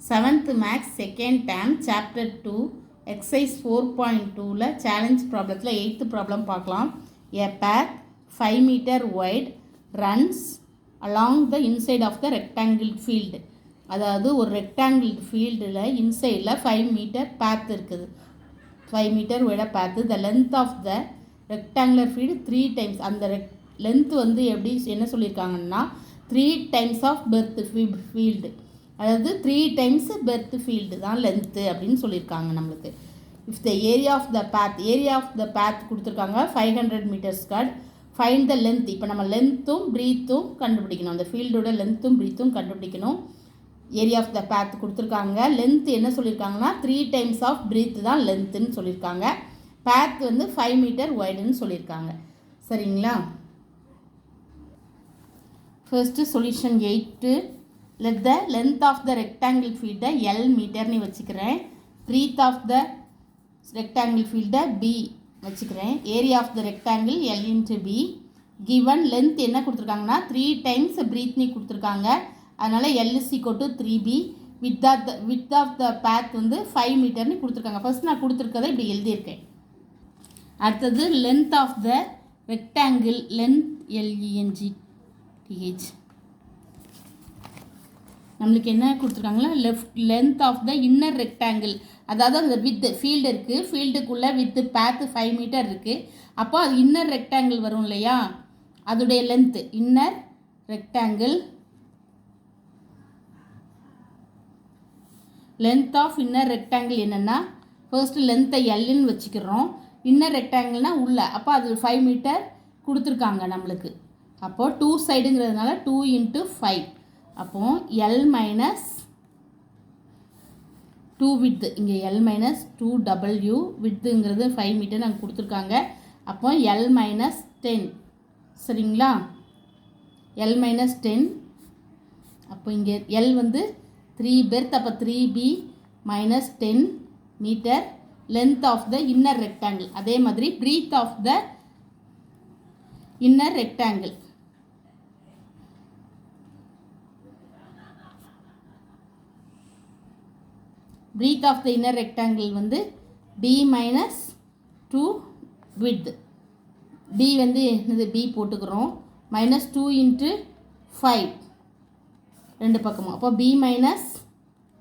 7th Max second term chapter 2 exercise 4.2ல challenge problemல 8th problem பார்க்கலாம். A path 5 meter wide runs along the inside of the rectangle field. அதாவது ஒரு rectangle fieldல insideல 5 meter path இருக்குது. 5 meter wide path. The length of the rectangular field 3 times. அந்த length வந்து எப்படி என்ன சொல்லியிருக்காங்கன்னா 3 times of birth field. அதாவது 3 times birth field தான் லென்த்து அப்படின்னு சொல்லியிருக்காங்க நம்மளுக்கு. If the area of the path கொடுத்துருக்காங்க 500 meters square. Find the length. இப்போ நம்ம லென்த்தும் ப்ரீத்தும் கண்டுபிடிக்கணும். அந்த ஃபீல்டோட லென்த்தும் ப்ரீத்தும் கண்டுபிடிக்கணும். ஏரியா ஆஃப் த path கொடுத்துருக்காங்க. லென்த் என்ன சொல்லியிருக்காங்கன்னா 3 times ஆஃப் ப்ரீத் தான் லென்த்துன்னு சொல்லியிருக்காங்க. path வந்து 5 meter வைடுன்னு சொல்லியிருக்காங்க. சரிங்களா? First solution 8. Let the length of the rectangle field L மீட்டர்னு வச்சுக்கிறேன். breadth of the rectangle field B வச்சுக்கிறேன். area of the rectangle L into B. given length என்ன கொடுத்துருக்காங்கன்னா 3 times breadthனு கொடுத்துருக்காங்க. அதனால் L is equal to 3B. width of the path வந்து 5 மீட்டர்னு கொடுத்துருக்காங்க. First நான் கொடுத்துருக்கதை இப்படி எழுதியிருக்கேன். அடுத்தது length of the rectangle length LENGTH நம்மளுக்கு என்ன கொடுத்துருக்காங்களா length of the inner rectangle. அதாவது அந்த வித்து ஃபீல்டு இருக்குது. ஃபீல்டுக்குள்ளே வித்து பேத்து 5 மீட்டர் இருக்குது. அப்போ அது இன்னர் ரெக்டாங்கிள் வரும் இல்லையா, அதோடைய length inner rectangle. Length of inner rectangle என்னென்னா ஃபர்ஸ்ட்டு லென்த்தை எல்லுன்னு வச்சுக்கிறோம். இன்னர் ரெக்டாங்கிள்னால் உள்ள, அப்போ அது 5 மீட்டர் கொடுத்துருக்காங்க நம்மளுக்கு. அப்போது 2 சைடுங்கிறதுனால 2 into 5. அப்போது L minus 2 width. இங்கே L minus 2W widthங்கிறது 5 மீட்டர் நாங்கள் கொடுத்துருக்காங்க. அப்போ L minus 10. சரிங்களா? L minus 10. அப்போ இங்கே L வந்து 3 berth. அப்போ 3B minus 10 meter length of the inner rectangle. அதே மாதிரி breadth of the inner rectangle. breadth of the inner rectangle வந்து B minus 2 width. B வந்து என்னது B போட்டுக்கிறோம். minus 2 into 5 ரெண்டு பக்கமும். அப்போ B minus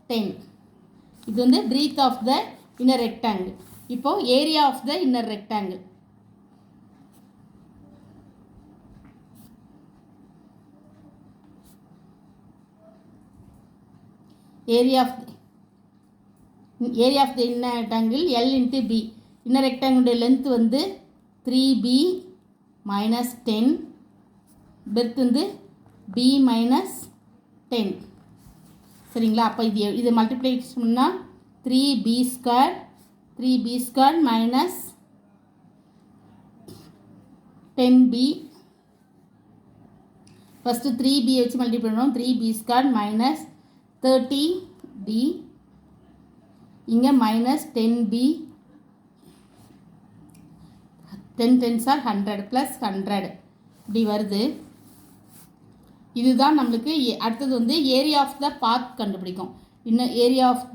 10. இது வந்து breadth of the inner rectangle. இப்போ area of the inner rectangle. area of the inner rectangle L into B. inner rectangle length வந்து 3B minus 10. breadth வந்து B minus 10. சரிங்களா? அப்போ இது மல்டிப்ளிகேஷன் பண்ணால் 3B square minus 10B. First 3B வச்சு multiply பண்ணுவோம். 3B square minus 30B. இங்கே minus 10B. 10 10s are 100 plus 100 இப்படி வருது. இதுதான் நம்மளுக்கு. அடுத்தது வந்து ஏரியா ஆஃப் த பாத் கண்டுபிடிக்கும். இன்னும் area of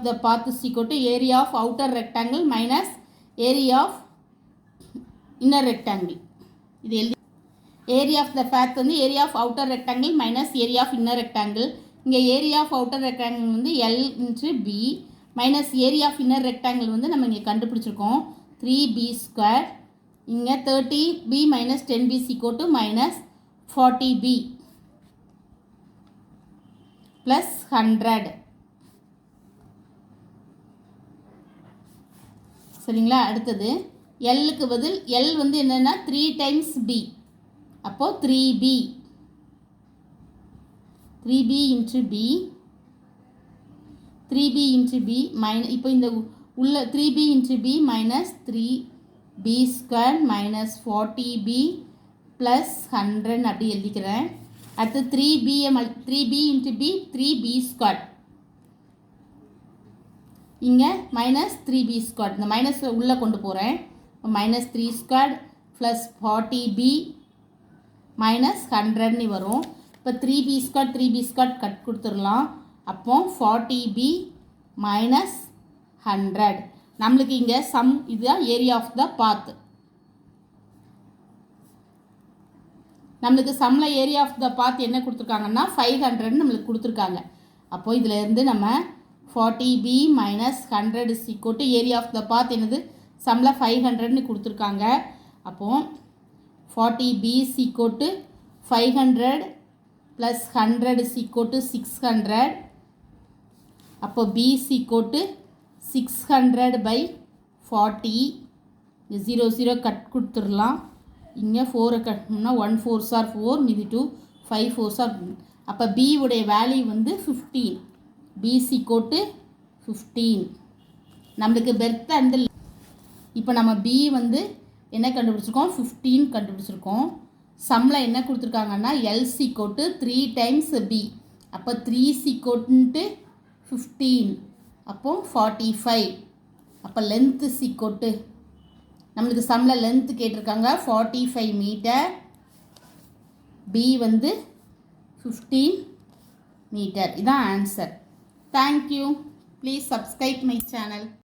the path is equal to area of outer rectangle minus area of inner rectangle. இது எழுதி ஏரியா ஆஃப் த path வந்து area of outer rectangle minus area of inner rectangle. இங்கே area of outer rectangle வந்து L into B minus area of inner rectangle வந்து நம்ம இங்கே கண்டுபிடிச்சிருக்கோம் 3B square. இங்கே 30B minus 10B equal to minus 40B plus 100. சரிங்களா? அடுத்தது Lக்கு பதில் L வந்து என்னென்னா 3 times B. அப்போது 3B into B. 3B into B minus, இப்போ இந்த உள்ள 3B into B minus 3B square minus 40B plus 100 அப்படி எழுதிக்கிறேன். அடுத்து 3B into B 3B square. இங்கே மைனஸ் 3B ஸ்கொயர். இந்த மைனஸ் உள்ளே கொண்டு போகிறேன். Minus 3 square plus 40B minus 100ன்னு வரும். இப்போ 3b square 3b square cut கொடுத்துடலாம். அப்போ 40b மைனஸ் 100. நம்மளுக்கு இங்கே சம் இதுதான் ஏரியா ஆஃப் த பாத். நம்மளுக்கு சம்மில் ஏரியா ஆஃப் த பாத் என்ன கொடுத்துருக்காங்கன்னா 500ன்னு நம்மளுக்கு கொடுத்துருக்காங்க. அப்போது இதில் இருந்து நம்ம 40b minus 100 is equal to area of the path என்னது சம்மில் 500ன்னு கொடுத்துருக்காங்க. அப்போது 40b is equal to 500 plus 100 is equal to 600. அப்போ b is equal to 600 by 40. 0 0 cut கொடுத்துடலாம். இங்கே 4 கட் பண்ணால் 1 4s are 4 மீதி 2 5 4s are. அப்போ b உடைய வேல்யூ வந்து 15. b is equal to 15. நம்மளுக்கு பெர்த் அண்ட் இப்போ நம்ம b வந்து என்ன கண்டுபிடிச்சிருக்கோம் 15 கண்டுபிடிச்சிருக்கோம். சம்மில் என்ன கொடுத்துருக்காங்கன்னா l is equal to 3 times b. அப்போ 3 is equal to 15. அப்போ 45. அப்போ லென்த் is equal to நம்மளுக்கு சம்மில் லென்த்து கேட்டிருக்காங்க 45 மீட்டர். b வந்து 15 மீட்டர். இதான் answer. Thank you. Please subscribe my channel.